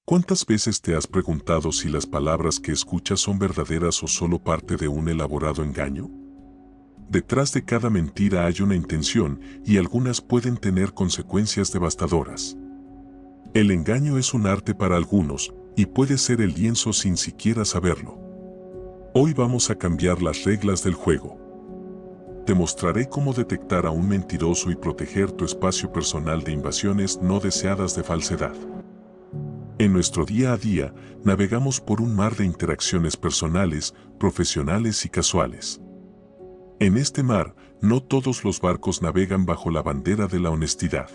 ¿Cuántas veces te has preguntado si las palabras que escuchas son verdaderas o solo parte de un elaborado engaño? Detrás de cada mentira hay una intención y algunas pueden tener consecuencias devastadoras. El engaño es un arte para algunos y puede ser el lienzo sin siquiera saberlo. Hoy vamos a cambiar las reglas del juego. Te mostraré cómo detectar a un mentiroso y proteger tu espacio personal de invasiones no deseadas de falsedad. En nuestro día a día, navegamos por un mar de interacciones personales, profesionales y casuales. En este mar, no todos los barcos navegan bajo la bandera de la honestidad.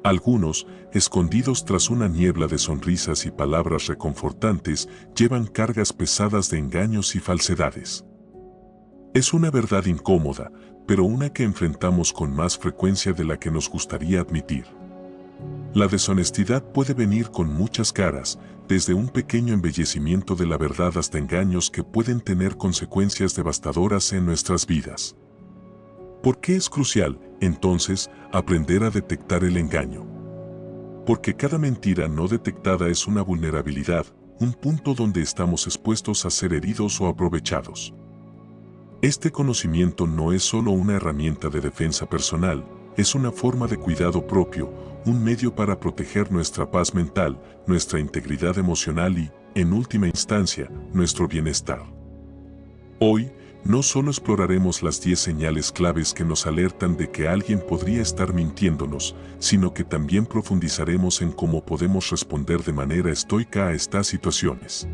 Algunos, escondidos tras una niebla de sonrisas y palabras reconfortantes, llevan cargas pesadas de engaños y falsedades. Es una verdad incómoda, pero una que enfrentamos con más frecuencia de la que nos gustaría admitir. La deshonestidad puede venir con muchas caras, desde un pequeño embellecimiento de la verdad hasta engaños que pueden tener consecuencias devastadoras en nuestras vidas. ¿Por qué es crucial, entonces, aprender a detectar el engaño? Porque cada mentira no detectada es una vulnerabilidad, un punto donde estamos expuestos a ser heridos o aprovechados. Este conocimiento no es solo una herramienta de defensa personal, es una forma de cuidado propio, un medio para proteger nuestra paz mental, nuestra integridad emocional y, en última instancia, nuestro bienestar. Hoy, no solo exploraremos las 10 señales claves que nos alertan de que alguien podría estar mintiéndonos, sino que también profundizaremos en cómo podemos responder de manera estoica a estas situaciones.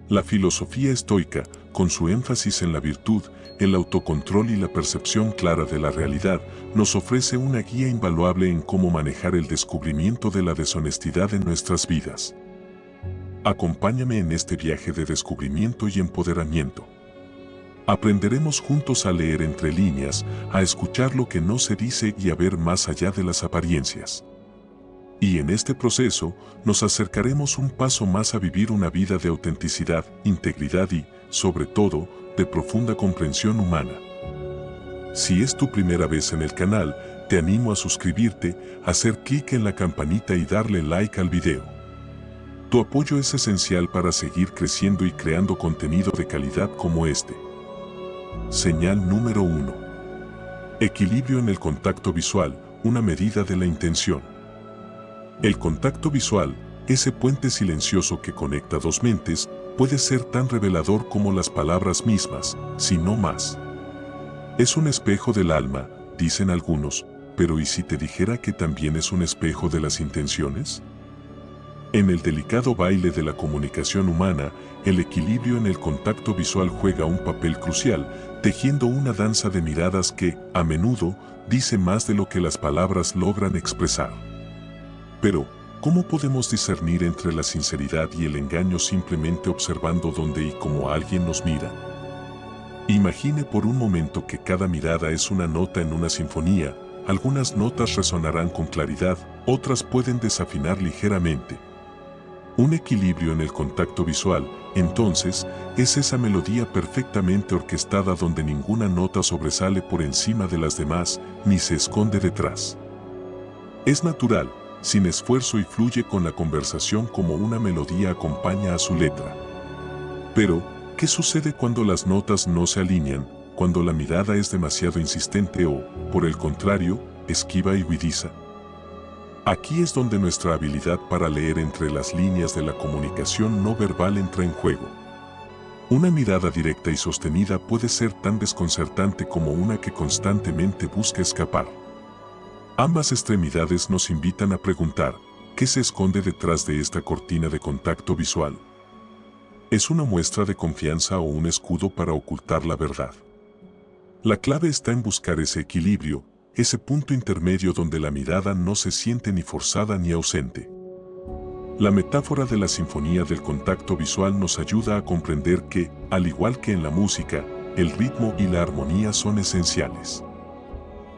La filosofía estoica, con su énfasis en la virtud, el autocontrol y la percepción clara de la realidad, nos ofrece una guía invaluable en cómo manejar el descubrimiento de la deshonestidad en nuestras vidas. Acompáñame en este viaje de descubrimiento y empoderamiento. Aprenderemos juntos a leer entre líneas, a escuchar lo que no se dice y a ver más allá de las apariencias. Y en este proceso, nos acercaremos un paso más a vivir una vida de autenticidad, integridad y, sobre todo, de profunda comprensión humana. Si es tu primera vez en el canal, te animo a suscribirte, hacer clic en la campanita y darle like al video. Tu apoyo es esencial para seguir creciendo y creando contenido de calidad como este. Señal número 1. Equilibrio en el contacto visual, una medida de la intención. El contacto visual, ese puente silencioso que conecta dos mentes, puede ser tan revelador como las palabras mismas, si no más. Es un espejo del alma, dicen algunos, pero ¿y si te dijera que también es un espejo de las intenciones? En el delicado baile de la comunicación humana, el equilibrio en el contacto visual juega un papel crucial, tejiendo una danza de miradas que, a menudo, dice más de lo que las palabras logran expresar. Pero, ¿cómo podemos discernir entre la sinceridad y el engaño simplemente observando dónde y cómo alguien nos mira? Imagine por un momento que cada mirada es una nota en una sinfonía, algunas notas resonarán con claridad, otras pueden desafinar ligeramente. Un equilibrio en el contacto visual, entonces, es esa melodía perfectamente orquestada donde ninguna nota sobresale por encima de las demás, ni se esconde detrás. Es natural, sin esfuerzo y fluye con la conversación como una melodía acompaña a su letra. Pero, ¿qué sucede cuando las notas no se alinean, cuando la mirada es demasiado insistente o, por el contrario, esquiva y huidiza? Aquí es donde nuestra habilidad para leer entre las líneas de la comunicación no verbal entra en juego. Una mirada directa y sostenida puede ser tan desconcertante como una que constantemente busca escapar. Ambas extremidades nos invitan a preguntar, ¿qué se esconde detrás de esta cortina de contacto visual? ¿Es una muestra de confianza o un escudo para ocultar la verdad? La clave está en buscar ese equilibrio, ese punto intermedio donde la mirada no se siente ni forzada ni ausente. La metáfora de la sinfonía del contacto visual nos ayuda a comprender que, al igual que en la música, el ritmo y la armonía son esenciales.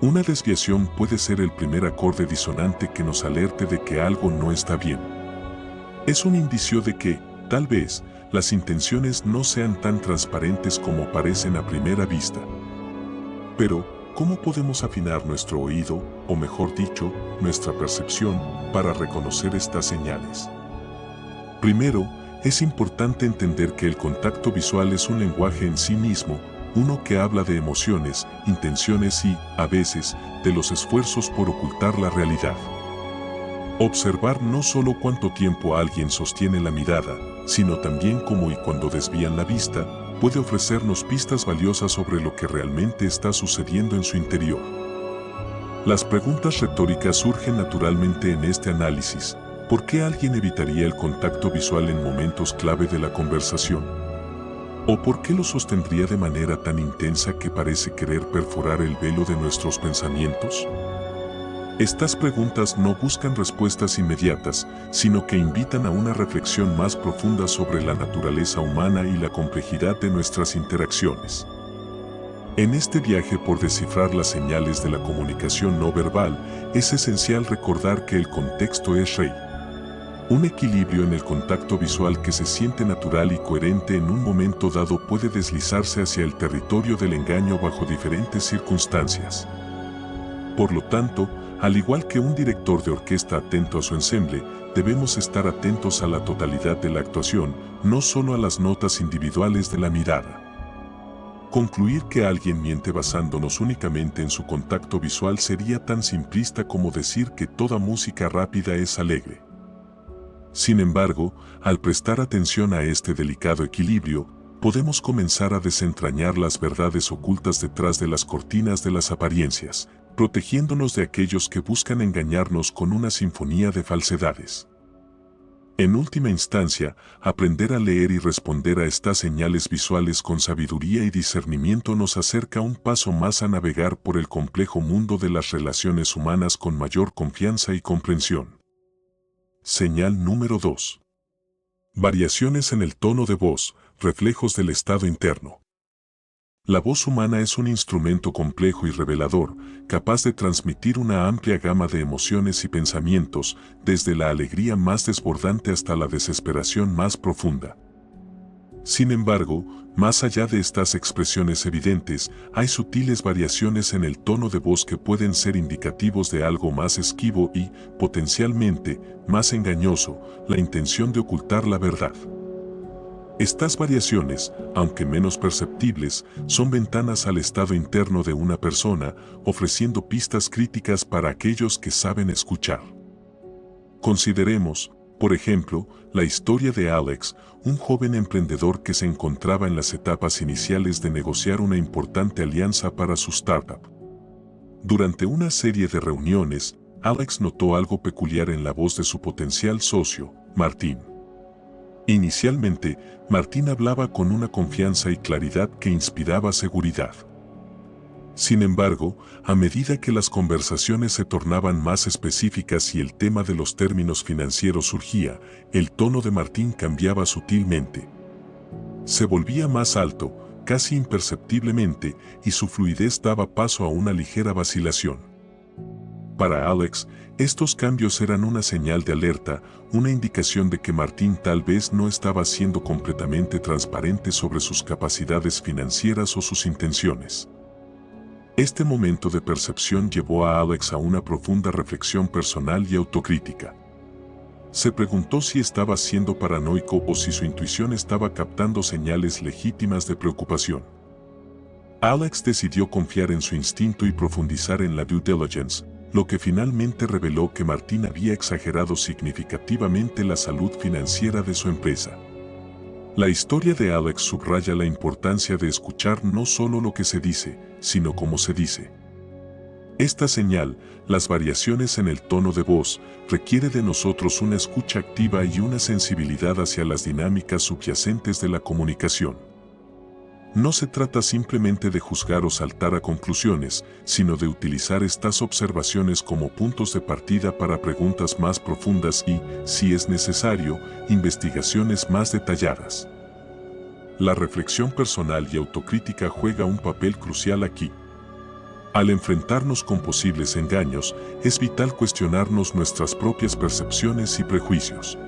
Una desviación puede ser el primer acorde disonante que nos alerte de que algo no está bien. Es un indicio de que, tal vez, las intenciones no sean tan transparentes como parecen a primera vista. Pero, ¿cómo podemos afinar nuestro oído, o mejor dicho, nuestra percepción, para reconocer estas señales? Primero, es importante entender que el contacto visual es un lenguaje en sí mismo, uno que habla de emociones, intenciones y, a veces, de los esfuerzos por ocultar la realidad. Observar no solo cuánto tiempo alguien sostiene la mirada, sino también cómo y cuándo desvían la vista, puede ofrecernos pistas valiosas sobre lo que realmente está sucediendo en su interior. Las preguntas retóricas surgen naturalmente en este análisis. ¿Por qué alguien evitaría el contacto visual en momentos clave de la conversación? ¿O por qué lo sostendría de manera tan intensa que parece querer perforar el velo de nuestros pensamientos? Estas preguntas no buscan respuestas inmediatas, sino que invitan a una reflexión más profunda sobre la naturaleza humana y la complejidad de nuestras interacciones. En este viaje por descifrar las señales de la comunicación no verbal, es esencial recordar que el contexto es rey. Un equilibrio en el contacto visual que se siente natural y coherente en un momento dado puede deslizarse hacia el territorio del engaño bajo diferentes circunstancias. Por lo tanto, al igual que un director de orquesta atento a su ensemble, debemos estar atentos a la totalidad de la actuación, no solo a las notas individuales de la mirada. Concluir que alguien miente basándonos únicamente en su contacto visual sería tan simplista como decir que toda música rápida es alegre. Sin embargo, al prestar atención a este delicado equilibrio, podemos comenzar a desentrañar las verdades ocultas detrás de las cortinas de las apariencias, protegiéndonos de aquellos que buscan engañarnos con una sinfonía de falsedades. En última instancia, aprender a leer y responder a estas señales visuales con sabiduría y discernimiento nos acerca un paso más a navegar por el complejo mundo de las relaciones humanas con mayor confianza y comprensión. Señal número 2. Variaciones en el tono de voz, reflejos del estado interno. La voz humana es un instrumento complejo y revelador, capaz de transmitir una amplia gama de emociones y pensamientos, desde la alegría más desbordante hasta la desesperación más profunda. Sin embargo, más allá de estas expresiones evidentes, hay sutiles variaciones en el tono de voz que pueden ser indicativos de algo más esquivo y, potencialmente, más engañoso, la intención de ocultar la verdad. Estas variaciones, aunque menos perceptibles, son ventanas al estado interno de una persona, ofreciendo pistas críticas para aquellos que saben escuchar. Consideremos, por ejemplo, la historia de Alex, un joven emprendedor que se encontraba en las etapas iniciales de negociar una importante alianza para su startup. Durante una serie de reuniones, Alex notó algo peculiar en la voz de su potencial socio, Martín. Inicialmente, Martín hablaba con una confianza y claridad que inspiraba seguridad. Sin embargo, a medida que las conversaciones se tornaban más específicas y el tema de los términos financieros surgía, el tono de Martín cambiaba sutilmente. Se volvía más alto, casi imperceptiblemente, y su fluidez daba paso a una ligera vacilación. Para Alex, estos cambios eran una señal de alerta, una indicación de que Martín tal vez no estaba siendo completamente transparente sobre sus capacidades financieras o sus intenciones. Este momento de percepción llevó a Alex a una profunda reflexión personal y autocrítica. Se preguntó si estaba siendo paranoico o si su intuición estaba captando señales legítimas de preocupación. Alex decidió confiar en su instinto y profundizar en la due diligence, lo que finalmente reveló que Martín había exagerado significativamente la salud financiera de su empresa. La historia de Alex subraya la importancia de escuchar no solo lo que se dice, sino cómo se dice. Esta señal, las variaciones en el tono de voz, requiere de nosotros una escucha activa y una sensibilidad hacia las dinámicas subyacentes de la comunicación. No se trata simplemente de juzgar o saltar a conclusiones, sino de utilizar estas observaciones como puntos de partida para preguntas más profundas y, si es necesario, investigaciones más detalladas. La reflexión personal y autocrítica juega un papel crucial aquí. Al enfrentarnos con posibles engaños, es vital cuestionarnos nuestras propias percepciones y prejuicios.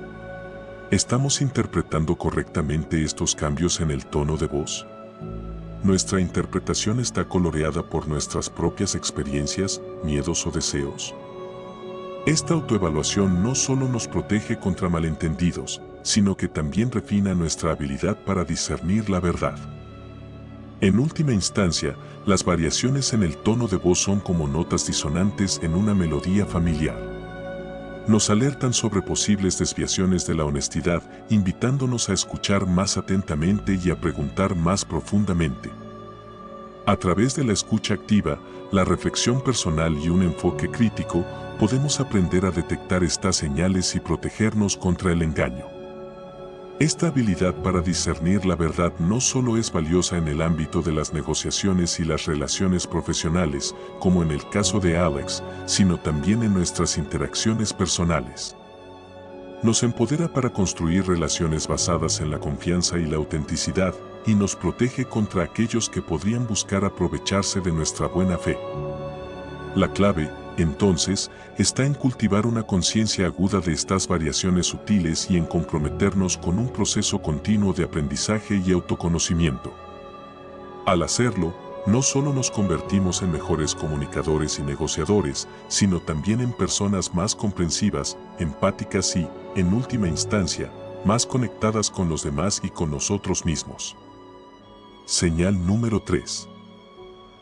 ¿Estamos interpretando correctamente estos cambios en el tono de voz? ¿Nuestra interpretación está coloreada por nuestras propias experiencias, miedos o deseos? Esta autoevaluación no solo nos protege contra malentendidos, sino que también refina nuestra habilidad para discernir la verdad. En última instancia, las variaciones en el tono de voz son como notas disonantes en una melodía familiar. Nos alertan sobre posibles desviaciones de la honestidad, invitándonos a escuchar más atentamente y a preguntar más profundamente. A través de la escucha activa, la reflexión personal y un enfoque crítico, podemos aprender a detectar estas señales y protegernos contra el engaño. Esta habilidad para discernir la verdad no solo es valiosa en el ámbito de las negociaciones y las relaciones profesionales, como en el caso de Alex, sino también en nuestras interacciones personales. Nos empodera para construir relaciones basadas en la confianza y la autenticidad, y nos protege contra aquellos que podrían buscar aprovecharse de nuestra buena fe. La clave, entonces, está en cultivar una conciencia aguda de estas variaciones sutiles y en comprometernos con un proceso continuo de aprendizaje y autoconocimiento. Al hacerlo, no solo nos convertimos en mejores comunicadores y negociadores, sino también en personas más comprensivas, empáticas y, en última instancia, más conectadas con los demás y con nosotros mismos. Señal número 3.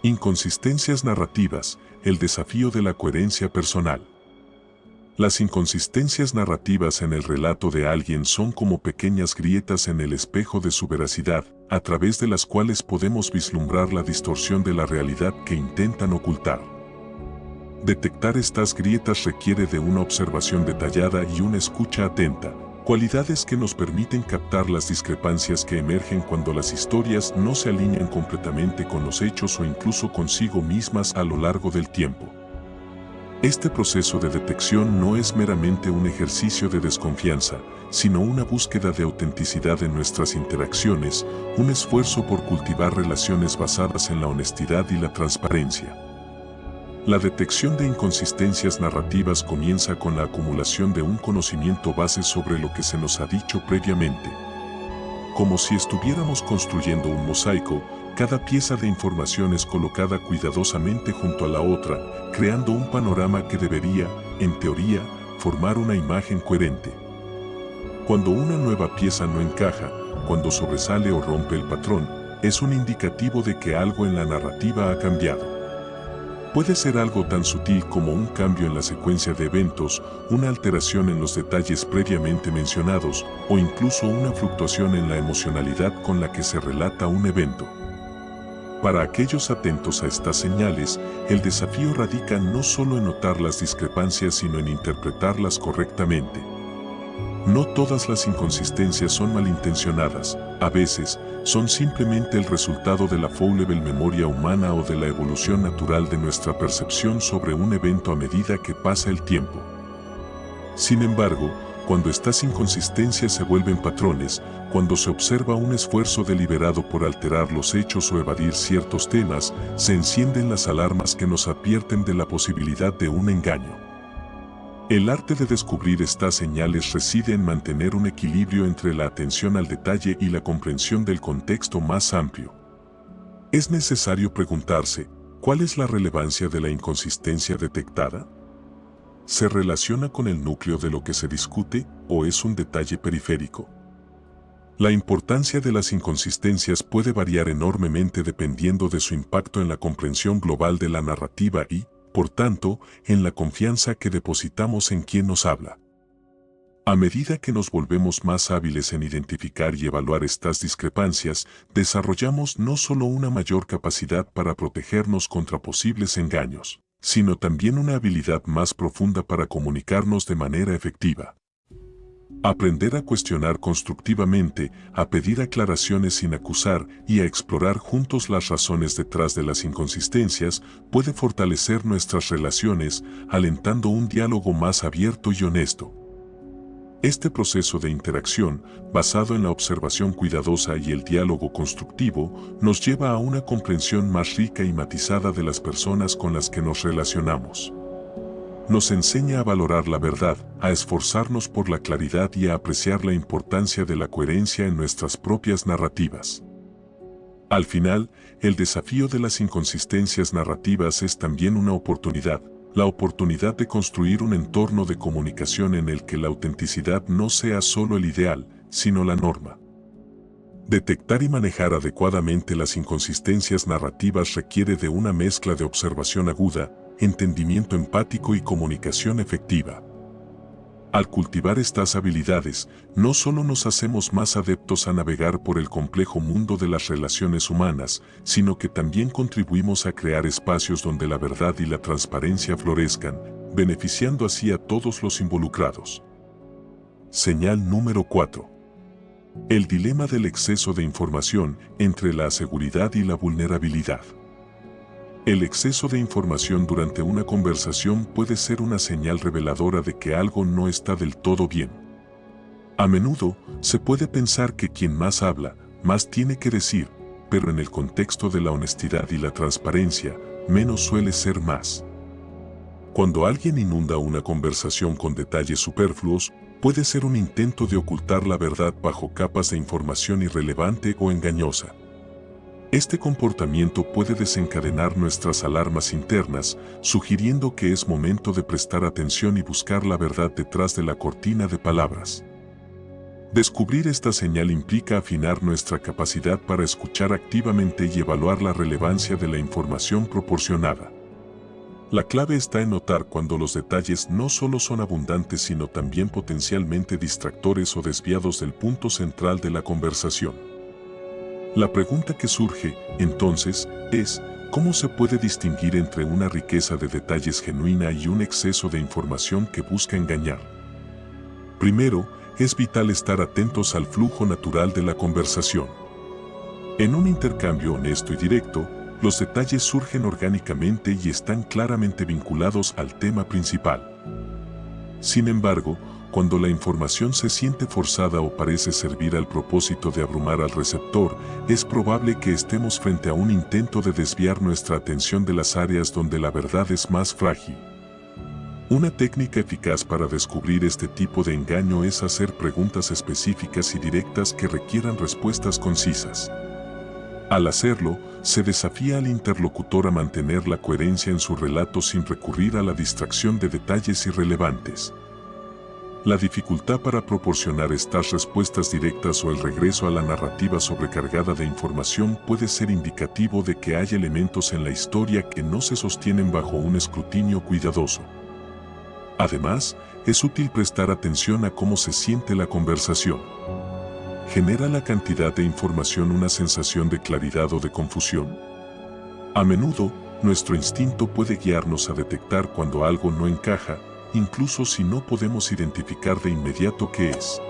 Inconsistencias narrativas, el desafío de la coherencia personal. Las inconsistencias narrativas en el relato de alguien son como pequeñas grietas en el espejo de su veracidad, a través de las cuales podemos vislumbrar la distorsión de la realidad que intentan ocultar. Detectar estas grietas requiere de una observación detallada y una escucha atenta, cualidades que nos permiten captar las discrepancias que emergen cuando las historias no se alinean completamente con los hechos o incluso consigo mismas a lo largo del tiempo. Este proceso de detección no es meramente un ejercicio de desconfianza, sino una búsqueda de autenticidad en nuestras interacciones, un esfuerzo por cultivar relaciones basadas en la honestidad y la transparencia. La detección de inconsistencias narrativas comienza con la acumulación de un conocimiento base sobre lo que se nos ha dicho previamente. Como si estuviéramos construyendo un mosaico, cada pieza de información es colocada cuidadosamente junto a la otra, creando un panorama que debería, en teoría, formar una imagen coherente. Cuando una nueva pieza no encaja, cuando sobresale o rompe el patrón, es un indicativo de que algo en la narrativa ha cambiado. Puede ser algo tan sutil como un cambio en la secuencia de eventos, una alteración en los detalles previamente mencionados, o incluso una fluctuación en la emocionalidad con la que se relata un evento. Para aquellos atentos a estas señales, el desafío radica no solo en notar las discrepancias, sino en interpretarlas correctamente. No todas las inconsistencias son malintencionadas, a veces, son simplemente el resultado de la fallible memoria humana o de la evolución natural de nuestra percepción sobre un evento a medida que pasa el tiempo. Sin embargo, cuando estas inconsistencias se vuelven patrones, cuando se observa un esfuerzo deliberado por alterar los hechos o evadir ciertos temas, se encienden las alarmas que nos advierten de la posibilidad de un engaño. El arte de descubrir estas señales reside en mantener un equilibrio entre la atención al detalle y la comprensión del contexto más amplio. Es necesario preguntarse, ¿cuál es la relevancia de la inconsistencia detectada? ¿Se relaciona con el núcleo de lo que se discute o es un detalle periférico? La importancia de las inconsistencias puede variar enormemente dependiendo de su impacto en la comprensión global de la narrativa y, por tanto, en la confianza que depositamos en quien nos habla. A medida que nos volvemos más hábiles en identificar y evaluar estas discrepancias, desarrollamos no solo una mayor capacidad para protegernos contra posibles engaños, sino también una habilidad más profunda para comunicarnos de manera efectiva. Aprender a cuestionar constructivamente, a pedir aclaraciones sin acusar y a explorar juntos las razones detrás de las inconsistencias puede fortalecer nuestras relaciones, alentando un diálogo más abierto y honesto. Este proceso de interacción, basado en la observación cuidadosa y el diálogo constructivo, nos lleva a una comprensión más rica y matizada de las personas con las que nos relacionamos. Nos enseña a valorar la verdad, a esforzarnos por la claridad y a apreciar la importancia de la coherencia en nuestras propias narrativas. Al final, el desafío de las inconsistencias narrativas es también una oportunidad. la oportunidad de construir un entorno de comunicación en el que la autenticidad no sea solo el ideal, sino la norma. Detectar y manejar adecuadamente las inconsistencias narrativas requiere de una mezcla de observación aguda, entendimiento empático y comunicación efectiva. Al cultivar estas habilidades, no solo nos hacemos más adeptos a navegar por el complejo mundo de las relaciones humanas, sino que también contribuimos a crear espacios donde la verdad y la transparencia florezcan, beneficiando así a todos los involucrados. Señal número 4. El dilema del exceso de información entre la seguridad y la vulnerabilidad. El exceso de información durante una conversación puede ser una señal reveladora de que algo no está del todo bien. A menudo, se puede pensar que quien más habla, más tiene que decir, pero en el contexto de la honestidad y la transparencia, menos suele ser más. Cuando alguien inunda una conversación con detalles superfluos, puede ser un intento de ocultar la verdad bajo capas de información irrelevante o engañosa. Este comportamiento puede desencadenar nuestras alarmas internas, sugiriendo que es momento de prestar atención y buscar la verdad detrás de la cortina de palabras. Descubrir esta señal implica afinar nuestra capacidad para escuchar activamente y evaluar la relevancia de la información proporcionada. La clave está en notar cuando los detalles no solo son abundantes sino también potencialmente distractores o desviados del punto central de la conversación. La pregunta que surge, entonces, es, ¿cómo se puede distinguir entre una riqueza de detalles genuina y un exceso de información que busca engañar? Primero, es vital estar atentos al flujo natural de la conversación. En un intercambio honesto y directo, los detalles surgen orgánicamente y están claramente vinculados al tema principal. Sin embargo, cuando la información se siente forzada o parece servir al propósito de abrumar al receptor, es probable que estemos frente a un intento de desviar nuestra atención de las áreas donde la verdad es más frágil. Una técnica eficaz para descubrir este tipo de engaño es hacer preguntas específicas y directas que requieran respuestas concisas. Al hacerlo, se desafía al interlocutor a mantener la coherencia en su relato sin recurrir a la distracción de detalles irrelevantes. La dificultad para proporcionar estas respuestas directas o el regreso a la narrativa sobrecargada de información puede ser indicativo de que hay elementos en la historia que no se sostienen bajo un escrutinio cuidadoso. Además, es útil prestar atención a cómo se siente la conversación. ¿Genera la cantidad de información una sensación de claridad o de confusión? A menudo, nuestro instinto puede guiarnos a detectar cuando algo no encaja, incluso si no podemos identificar de inmediato qué es.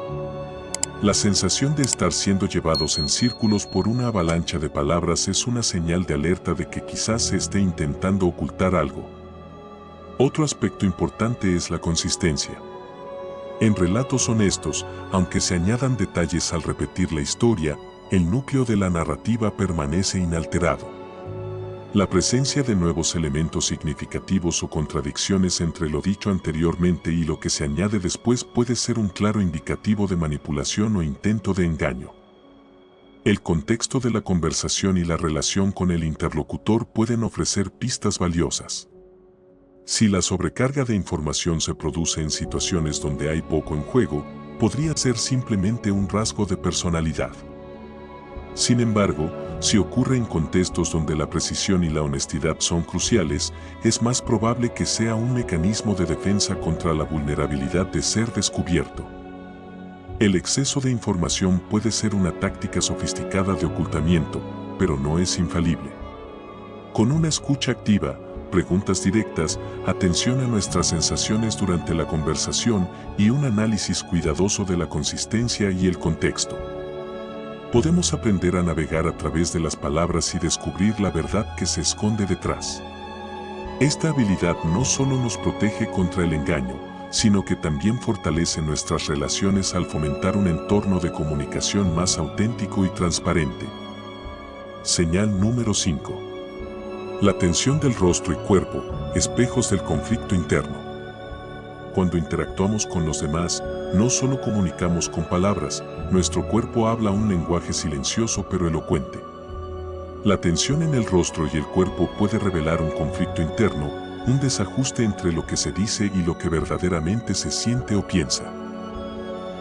La sensación de estar siendo llevados en círculos por una avalancha de palabras es una señal de alerta de que quizás se esté intentando ocultar algo. Otro aspecto importante es la consistencia. En relatos honestos, aunque se añadan detalles al repetir la historia, el núcleo de la narrativa permanece inalterado. La presencia de nuevos elementos significativos o contradicciones entre lo dicho anteriormente y lo que se añade después puede ser un claro indicativo de manipulación o intento de engaño. El contexto de la conversación y la relación con el interlocutor pueden ofrecer pistas valiosas. Si la sobrecarga de información se produce en situaciones donde hay poco en juego, podría ser simplemente un rasgo de personalidad. Sin embargo, si ocurre en contextos donde la precisión y la honestidad son cruciales, es más probable que sea un mecanismo de defensa contra la vulnerabilidad de ser descubierto. El exceso de información puede ser una táctica sofisticada de ocultamiento, pero no es infalible. Con una escucha activa, preguntas directas, atención a nuestras sensaciones durante la conversación y un análisis cuidadoso de la consistencia y el contexto, podemos aprender a navegar a través de las palabras y descubrir la verdad que se esconde detrás. Esta habilidad no solo nos protege contra el engaño, sino que también fortalece nuestras relaciones al fomentar un entorno de comunicación más auténtico y transparente. Señal número 5. La tensión del rostro y cuerpo, espejos del conflicto interno. Cuando interactuamos con los demás, no solo comunicamos con palabras, nuestro cuerpo habla un lenguaje silencioso pero elocuente. La tensión en el rostro y el cuerpo puede revelar un conflicto interno, un desajuste entre lo que se dice y lo que verdaderamente se siente o piensa.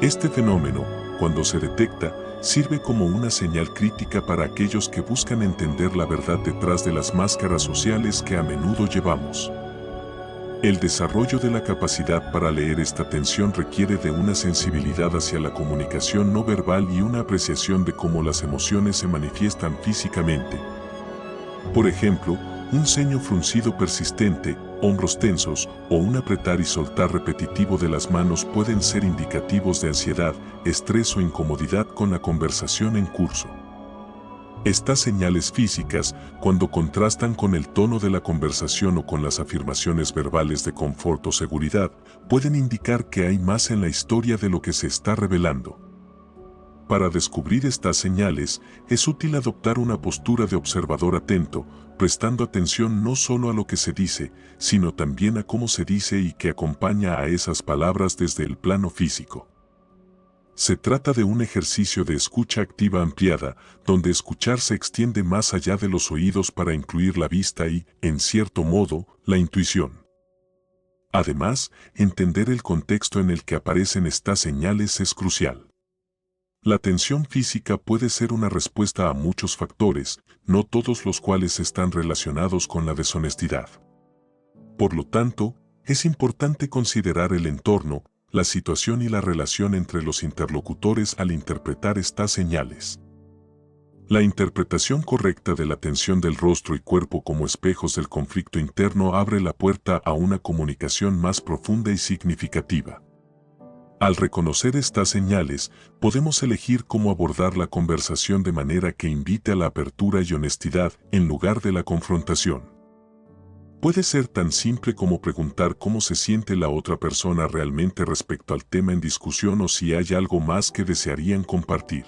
Este fenómeno, cuando se detecta, sirve como una señal crítica para aquellos que buscan entender la verdad detrás de las máscaras sociales que a menudo llevamos. El desarrollo de la capacidad para leer esta tensión requiere de una sensibilidad hacia la comunicación no verbal y una apreciación de cómo las emociones se manifiestan físicamente. Por ejemplo, un ceño fruncido persistente, hombros tensos o un apretar y soltar repetitivo de las manos pueden ser indicativos de ansiedad, estrés o incomodidad con la conversación en curso. Estas señales físicas, cuando contrastan con el tono de la conversación o con las afirmaciones verbales de confort o seguridad, pueden indicar que hay más en la historia de lo que se está revelando. Para descubrir estas señales, es útil adoptar una postura de observador atento, prestando atención no solo a lo que se dice, sino también a cómo se dice y que acompaña a esas palabras desde el plano físico. Se trata de un ejercicio de escucha activa ampliada, donde escuchar se extiende más allá de los oídos para incluir la vista y, en cierto modo, la intuición. Además, entender el contexto en el que aparecen estas señales es crucial. La tensión física puede ser una respuesta a muchos factores, no todos los cuales están relacionados con la deshonestidad. Por lo tanto, es importante considerar el entorno, la situación y la relación entre los interlocutores al interpretar estas señales. La interpretación correcta de la tensión del rostro y cuerpo como espejos del conflicto interno abre la puerta a una comunicación más profunda y significativa. Al reconocer estas señales, podemos elegir cómo abordar la conversación de manera que invite a la apertura y honestidad en lugar de la confrontación. Puede ser tan simple como preguntar cómo se siente la otra persona realmente respecto al tema en discusión o si hay algo más que desearían compartir.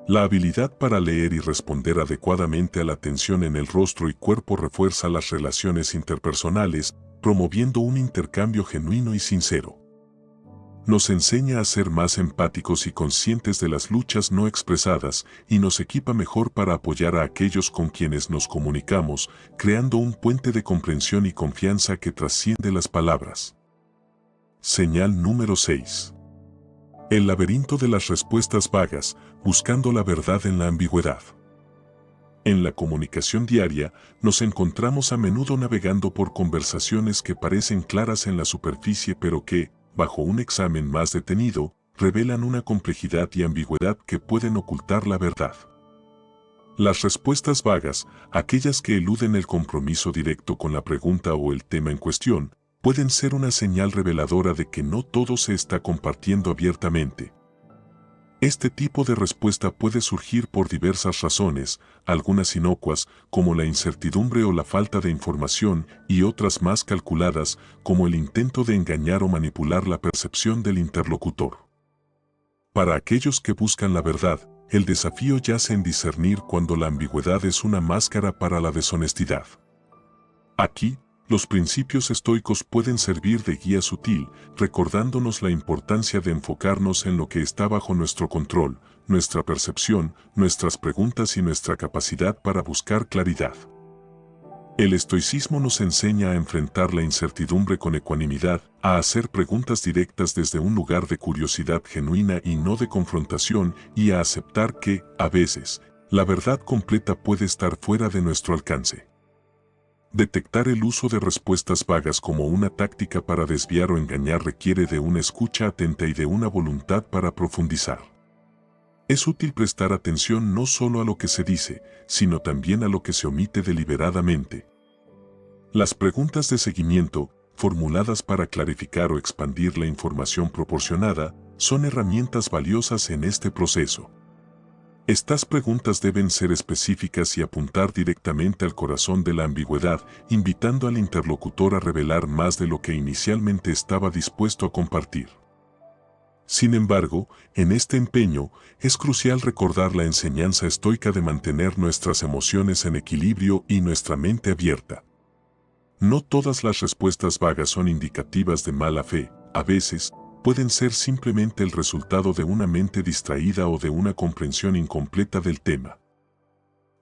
La habilidad para leer y responder adecuadamente a la tensión en el rostro y cuerpo refuerza las relaciones interpersonales, promoviendo un intercambio genuino y sincero. Nos enseña a ser más empáticos y conscientes de las luchas no expresadas y nos equipa mejor para apoyar a aquellos con quienes nos comunicamos, creando un puente de comprensión y confianza que trasciende las palabras. Señal número 6. El laberinto de las respuestas vagas, buscando la verdad en la ambigüedad. En la comunicación diaria, nos encontramos a menudo navegando por conversaciones que parecen claras en la superficie pero que, bajo un examen más detenido, revelan una complejidad y ambigüedad que pueden ocultar la verdad. Las respuestas vagas, aquellas que eluden el compromiso directo con la pregunta o el tema en cuestión, pueden ser una señal reveladora de que no todo se está compartiendo abiertamente. Este tipo de respuesta puede surgir por diversas razones, algunas inocuas, como la incertidumbre o la falta de información, y otras más calculadas, como el intento de engañar o manipular la percepción del interlocutor. Para aquellos que buscan la verdad, el desafío yace en discernir cuando la ambigüedad es una máscara para la deshonestidad. Aquí, los principios estoicos pueden servir de guía sutil, recordándonos la importancia de enfocarnos en lo que está bajo nuestro control, nuestra percepción, nuestras preguntas y nuestra capacidad para buscar claridad. El estoicismo nos enseña a enfrentar la incertidumbre con ecuanimidad, a hacer preguntas directas desde un lugar de curiosidad genuina y no de confrontación, y a aceptar que, a veces, la verdad completa puede estar fuera de nuestro alcance. Detectar el uso de respuestas vagas como una táctica para desviar o engañar requiere de una escucha atenta y de una voluntad para profundizar. Es útil prestar atención no solo a lo que se dice, sino también a lo que se omite deliberadamente. Las preguntas de seguimiento, formuladas para clarificar o expandir la información proporcionada, son herramientas valiosas en este proceso. Estas preguntas deben ser específicas y apuntar directamente al corazón de la ambigüedad, invitando al interlocutor a revelar más de lo que inicialmente estaba dispuesto a compartir. Sin embargo, en este empeño, es crucial recordar la enseñanza estoica de mantener nuestras emociones en equilibrio y nuestra mente abierta. No todas las respuestas vagas son indicativas de mala fe, a veces, pueden ser simplemente el resultado de una mente distraída o de una comprensión incompleta del tema.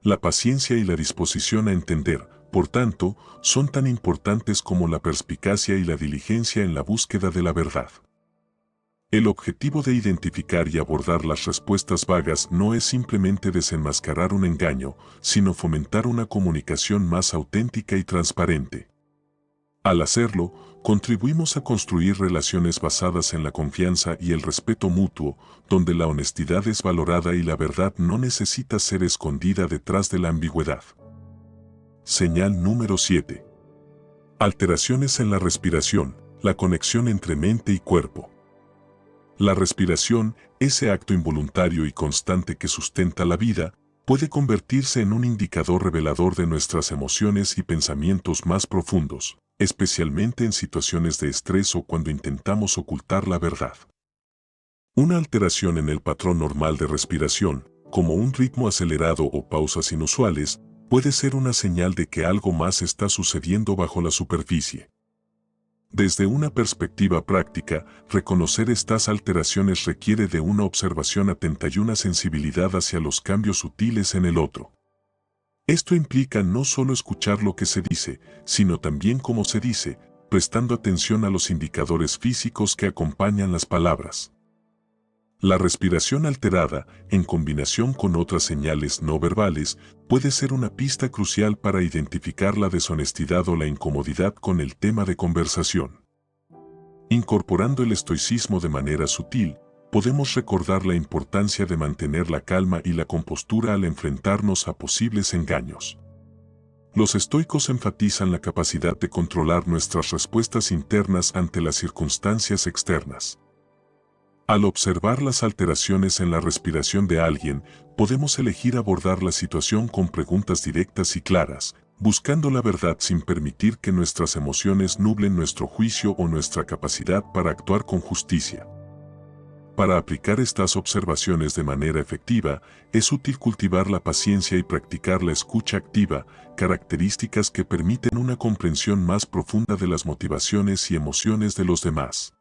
La paciencia y la disposición a entender, Por tanto, son tan importantes como la perspicacia y la diligencia en la búsqueda de la verdad. El objetivo de identificar y abordar las respuestas vagas no es simplemente desenmascarar un engaño, sino fomentar una comunicación más auténtica y transparente. Al hacerlo, contribuimos a construir relaciones basadas en la confianza y el respeto mutuo, donde la honestidad es valorada y la verdad no necesita ser escondida detrás de la ambigüedad. Señal número 7. Alteraciones en la respiración, la conexión entre mente y cuerpo. La respiración, ese acto involuntario y constante que sustenta la vida, puede convertirse en un indicador revelador de nuestras emociones y pensamientos más profundos, especialmente en situaciones de estrés o cuando intentamos ocultar la verdad. Una alteración en el patrón normal de respiración, como un ritmo acelerado o pausas inusuales, puede ser una señal de que algo más está sucediendo bajo la superficie. Desde una perspectiva práctica, reconocer estas alteraciones requiere de una observación atenta y una sensibilidad hacia los cambios sutiles en el otro. Esto implica no solo escuchar lo que se dice, sino también cómo se dice, prestando atención a los indicadores físicos que acompañan las palabras. La respiración alterada, en combinación con otras señales no verbales, puede ser una pista crucial para identificar la deshonestidad o la incomodidad con el tema de conversación. Incorporando el estoicismo de manera sutil, podemos recordar la importancia de mantener la calma y la compostura al enfrentarnos a posibles engaños. Los estoicos enfatizan la capacidad de controlar nuestras respuestas internas ante las circunstancias externas. Al observar las alteraciones en la respiración de alguien, podemos elegir abordar la situación con preguntas directas y claras, buscando la verdad sin permitir que nuestras emociones nublen nuestro juicio o nuestra capacidad para actuar con justicia. Para aplicar estas observaciones de manera efectiva, es útil cultivar la paciencia y practicar la escucha activa, características que permiten una comprensión más profunda de las motivaciones y emociones de los demás.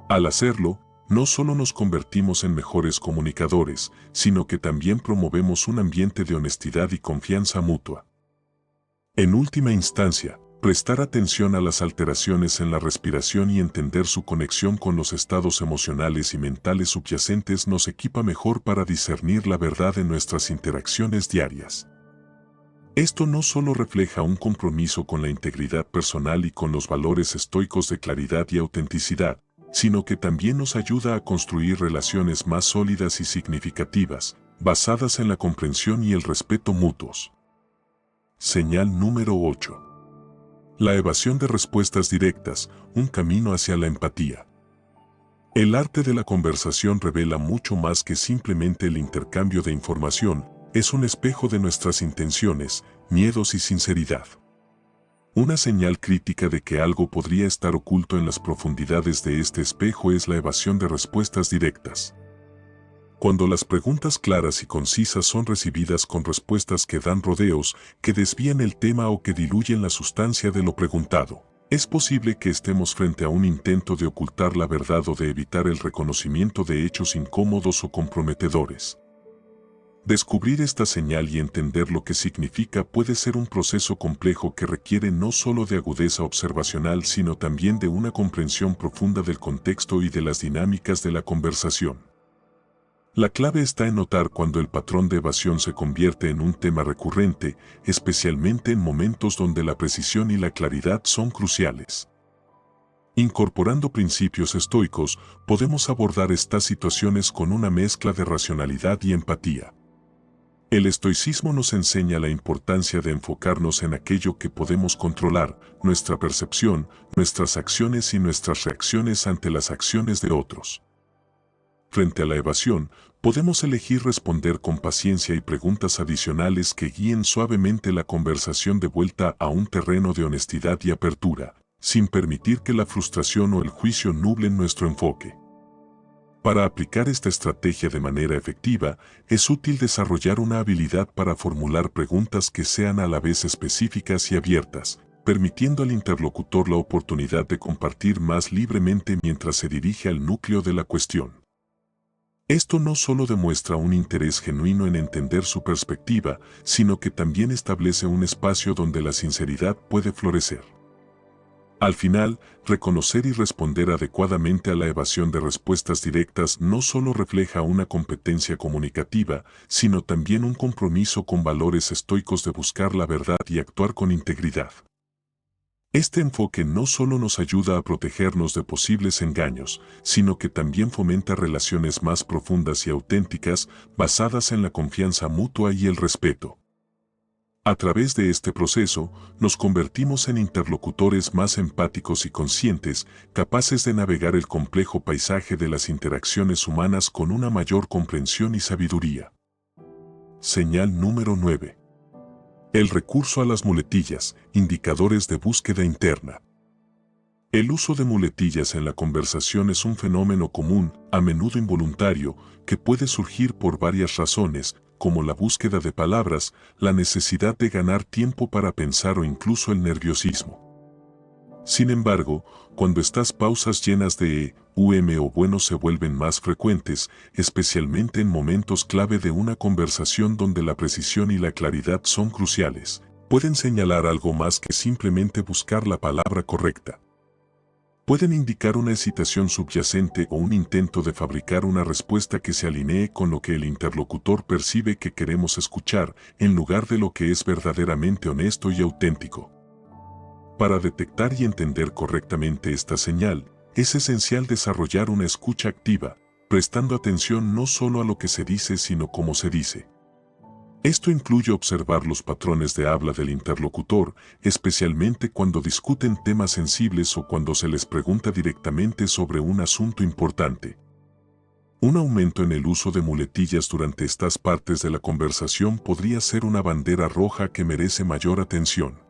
Al hacerlo, no solo nos convertimos en mejores comunicadores, sino que también promovemos un ambiente de honestidad y confianza mutua. En última instancia, prestar atención a las alteraciones en la respiración y entender su conexión con los estados emocionales y mentales subyacentes nos equipa mejor para discernir la verdad en nuestras interacciones diarias. Esto no solo refleja un compromiso con la integridad personal y con los valores estoicos de claridad y autenticidad, sino que también nos ayuda a construir relaciones más sólidas y significativas, basadas en la comprensión y el respeto mutuos. Señal número 8. La evasión de respuestas directas, un camino hacia la empatía. El arte de la conversación revela mucho más que simplemente el intercambio de información, es un espejo de nuestras intenciones, miedos y sinceridad. Una señal crítica de que algo podría estar oculto en las profundidades de este espejo es la evasión de respuestas directas. Cuando las preguntas claras y concisas son recibidas con respuestas que dan rodeos, que desvían el tema o que diluyen la sustancia de lo preguntado, es posible que estemos frente a un intento de ocultar la verdad o de evitar el reconocimiento de hechos incómodos o comprometedores. Descubrir esta señal y entender lo que significa puede ser un proceso complejo que requiere no solo de agudeza observacional sino también de una comprensión profunda del contexto y de las dinámicas de la conversación. La clave está en notar cuando el patrón de evasión se convierte en un tema recurrente, especialmente en momentos donde la precisión y la claridad son cruciales. Incorporando principios estoicos, podemos abordar estas situaciones con una mezcla de racionalidad y empatía. El estoicismo nos enseña la importancia de enfocarnos en aquello que podemos controlar, nuestra percepción, nuestras acciones y nuestras reacciones ante las acciones de otros. Frente a la evasión, podemos elegir responder con paciencia y preguntas adicionales que guíen suavemente la conversación de vuelta a un terreno de honestidad y apertura, sin permitir que la frustración o el juicio nublen nuestro enfoque. Para aplicar esta estrategia de manera efectiva, es útil desarrollar una habilidad para formular preguntas que sean a la vez específicas y abiertas, permitiendo al interlocutor la oportunidad de compartir más libremente mientras se dirige al núcleo de la cuestión. Esto no solo demuestra un interés genuino en entender su perspectiva, sino que también establece un espacio donde la sinceridad puede florecer. Al final, reconocer y responder adecuadamente a la evasión de respuestas directas no solo refleja una competencia comunicativa, sino también un compromiso con valores estoicos de buscar la verdad y actuar con integridad. Este enfoque no solo nos ayuda a protegernos de posibles engaños, sino que también fomenta relaciones más profundas y auténticas, basadas en la confianza mutua y el respeto. A través de este proceso, nos convertimos en interlocutores más empáticos y conscientes, capaces de navegar el complejo paisaje de las interacciones humanas con una mayor comprensión y sabiduría. Señal número 9. El recurso a las muletillas, indicadores de búsqueda interna. El uso de muletillas en la conversación es un fenómeno común, a menudo involuntario, que puede surgir por varias razones, como la búsqueda de palabras, la necesidad de ganar tiempo para pensar o incluso el nerviosismo. Sin embargo, cuando estas pausas llenas de o bueno se vuelven más frecuentes, especialmente en momentos clave de una conversación donde la precisión y la claridad son cruciales, pueden señalar algo más que simplemente buscar la palabra correcta. Pueden indicar una hesitación subyacente o un intento de fabricar una respuesta que se alinee con lo que el interlocutor percibe que queremos escuchar, en lugar de lo que es verdaderamente honesto y auténtico. Para detectar y entender correctamente esta señal, es esencial desarrollar una escucha activa, prestando atención no solo a lo que se dice sino cómo se dice. Esto incluye observar los patrones de habla del interlocutor, especialmente cuando discuten temas sensibles o cuando se les pregunta directamente sobre un asunto importante. Un aumento en el uso de muletillas durante estas partes de la conversación podría ser una bandera roja que merece mayor atención.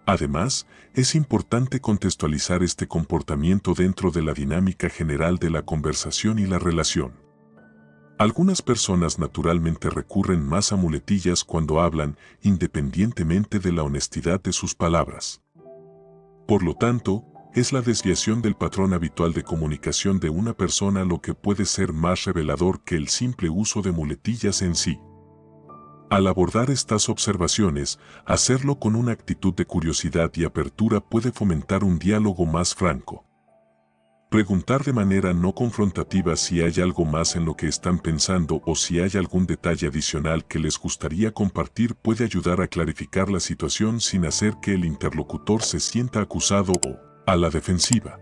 Además, es importante contextualizar este comportamiento dentro de la dinámica general de la conversación y la relación. Algunas personas naturalmente recurren más a muletillas cuando hablan, independientemente de la honestidad de sus palabras. Por lo tanto, es la desviación del patrón habitual de comunicación de una persona lo que puede ser más revelador que el simple uso de muletillas en sí. Al abordar estas observaciones, hacerlo con una actitud de curiosidad y apertura puede fomentar un diálogo más franco. Preguntar de manera no confrontativa si hay algo más en lo que están pensando o si hay algún detalle adicional que les gustaría compartir puede ayudar a clarificar la situación sin hacer que el interlocutor se sienta acusado o a la defensiva.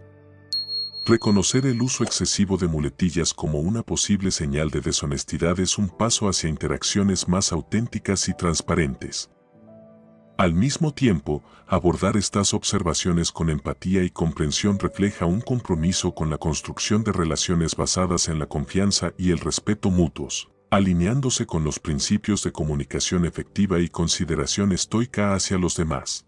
Reconocer el uso excesivo de muletillas como una posible señal de deshonestidad es un paso hacia interacciones más auténticas y transparentes. Al mismo tiempo, abordar estas observaciones con empatía y comprensión refleja un compromiso con la construcción de relaciones basadas en la confianza y el respeto mutuos, alineándose con los principios de comunicación efectiva y consideración estoica hacia los demás.